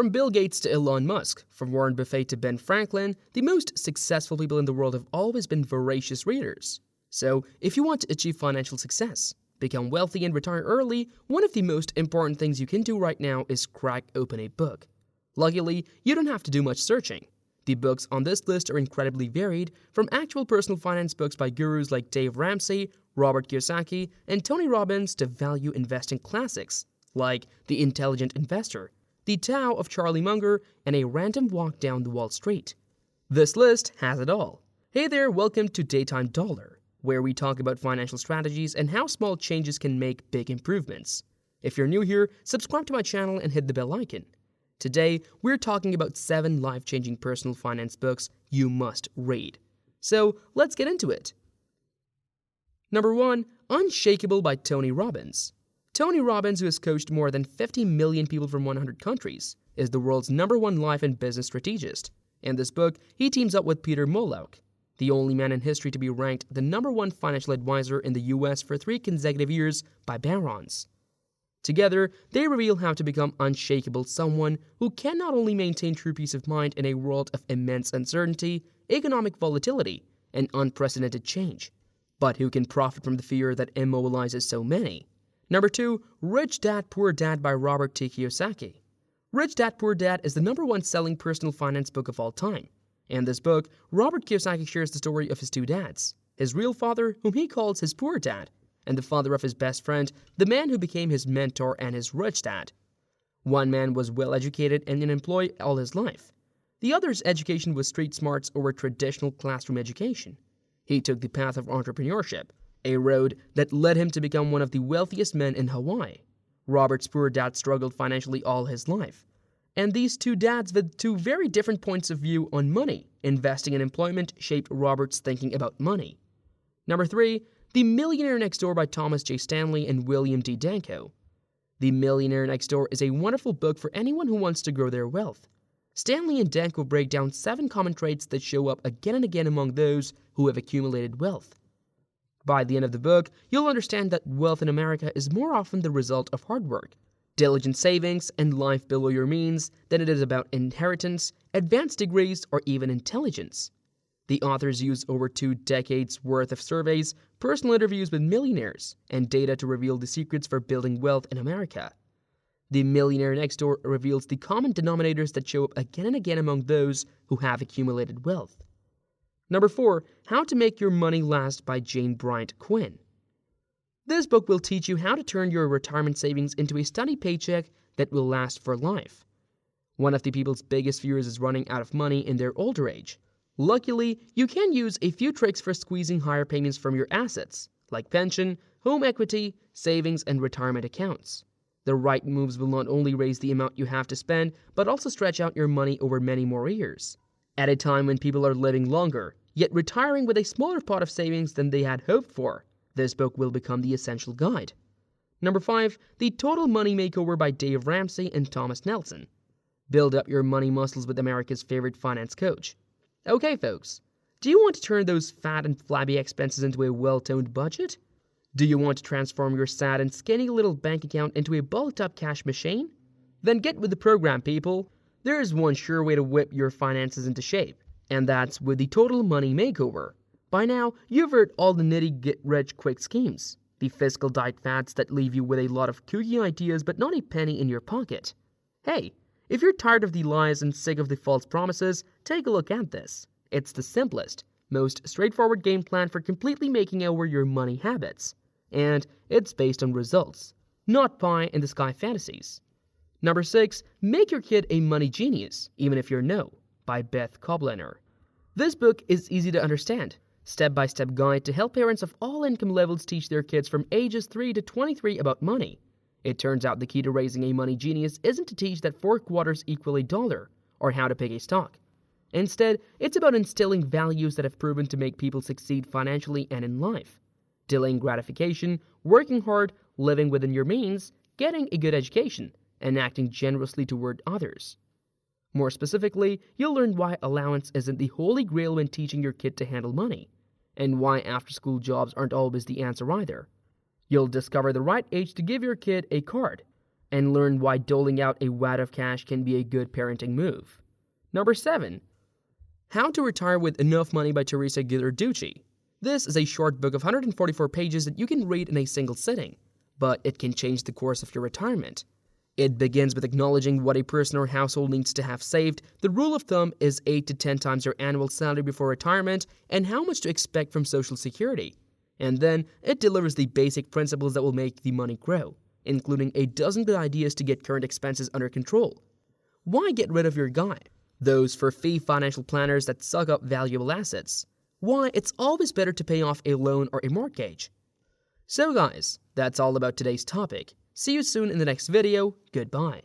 From Bill Gates to Elon Musk, from Warren Buffett to Ben Franklin, the most successful people in the world have always been voracious readers. So, if you want to achieve financial success, become wealthy and retire early, one of the most important things you can do right now is crack open a book. Luckily, you don't have to do much searching. The books on this list are incredibly varied, from actual personal finance books by gurus like Dave Ramsey, Robert Kiyosaki, and Tony Robbins to value investing classics like The Intelligent Investor, The Tao of Charlie Munger, and A Random Walk Down the Wall Street. This list has it all. Hey there, welcome to Daytime Dollar, where we talk about financial strategies and how small changes can make big improvements. If you're new here, subscribe to my channel and hit the bell icon. Today, we're talking about 7 life-changing personal finance books you must read. So, let's get into it. Number 1, Unshakable by Tony Robbins. Tony Robbins, who has coached more than 50 million people from 100 countries, is the world's #1 life and business strategist. In this book, he teams up with Peter Moloch, the only man in history to be ranked the #1 financial advisor in the US for 3 consecutive years by Barron's. Together, they reveal how to become unshakable, someone who can not only maintain true peace of mind in a world of immense uncertainty, economic volatility, and unprecedented change, but who can profit from the fear that immobilizes so many. Number 2, Rich Dad Poor Dad by Robert T. Kiyosaki. Rich Dad Poor Dad is the #1 selling personal finance book of all time. In this book, Robert Kiyosaki shares the story of his 2 dads, his real father, whom he calls his poor dad, and the father of his best friend, the man who became his mentor and his rich dad. One man was well-educated and in employ all his life. The other's education was street smarts over traditional classroom education. He took the path of entrepreneurship, a road that led him to become one of the wealthiest men in Hawaii. Robert's poor dad struggled financially all his life. And these 2 dads with 2 very different points of view on money, investing, and employment shaped Robert's thinking about money. Number 3, The Millionaire Next Door by Thomas J. Stanley and William D. Danko. The Millionaire Next Door is a wonderful book for anyone who wants to grow their wealth. Stanley and Danko break down 7 common traits that show up again and again among those who have accumulated wealth. By the end of the book, you'll understand that wealth in America is more often the result of hard work, diligent savings, and life below your means than it is about inheritance, advanced degrees, or even intelligence. The authors use over 2 decades worth of surveys, personal interviews with millionaires, and data to reveal the secrets for building wealth in America. The Millionaire Next Door reveals the common denominators that show up again and again among those who have accumulated wealth. Number 4, How to Make Your Money Last by Jane Bryant Quinn. This book will teach you how to turn your retirement savings into a steady paycheck that will last for life. One of the people's biggest fears is running out of money in their older age. Luckily, you can use a few tricks for squeezing higher payments from your assets, like pension, home equity, savings, and retirement accounts. The right moves will not only raise the amount you have to spend, but also stretch out your money over many more years. At a time when people are living longer, yet retiring with a smaller pot of savings than they had hoped for, this book will become the essential guide. Number 5, The Total Money Makeover by Dave Ramsey and Thomas Nelson. Build up your money muscles with America's favorite finance coach. Okay, folks, do you want to turn those fat and flabby expenses into a well-toned budget? Do you want to transform your sad and skinny little bank account into a bulked-up cash machine? Then get with the program, people. There is one sure way to whip your finances into shape, and that's with the Total Money Makeover. By now, you've heard all the nitty get-rich-quick schemes, the fiscal diet fads that leave you with a lot of kooky ideas but not a penny in your pocket. Hey, if you're tired of the lies and sick of the false promises, take a look at this. It's the simplest, most straightforward game plan for completely making over your money habits. And it's based on results, not pie-in-the-sky fantasies. Number 6, Make Your Kid a Money Genius, Even If You're No, by Beth Koblener. This book is easy to understand. Step-by-step guide to help parents of all income levels teach their kids from ages 3 to 23 about money. It turns out the key to raising a money genius isn't to teach that 4 quarters equal a dollar, or how to pick a stock. Instead, it's about instilling values that have proven to make people succeed financially and in life. Delaying gratification, working hard, living within your means, getting a good education, and acting generously toward others. More specifically, you'll learn why allowance isn't the holy grail when teaching your kid to handle money, and why after-school jobs aren't always the answer either. You'll discover the right age to give your kid a card, and learn why doling out a wad of cash can be a good parenting move. Number 7. How to Retire with Enough Money by Teresa Guillerducci. This is a short book of 144 pages that you can read in a single sitting, but it can change the course of your retirement. It begins with acknowledging what a person or household needs to have saved. The rule of thumb is 8 to 10 times your annual salary before retirement and how much to expect from Social Security. And then it delivers the basic principles that will make the money grow, including a dozen good ideas to get current expenses under control. Why get rid of your guy? Those for-fee financial planners that suck up valuable assets. Why it's always better to pay off a loan or a mortgage. So guys, that's all about today's topic. See you soon in the next video. Goodbye.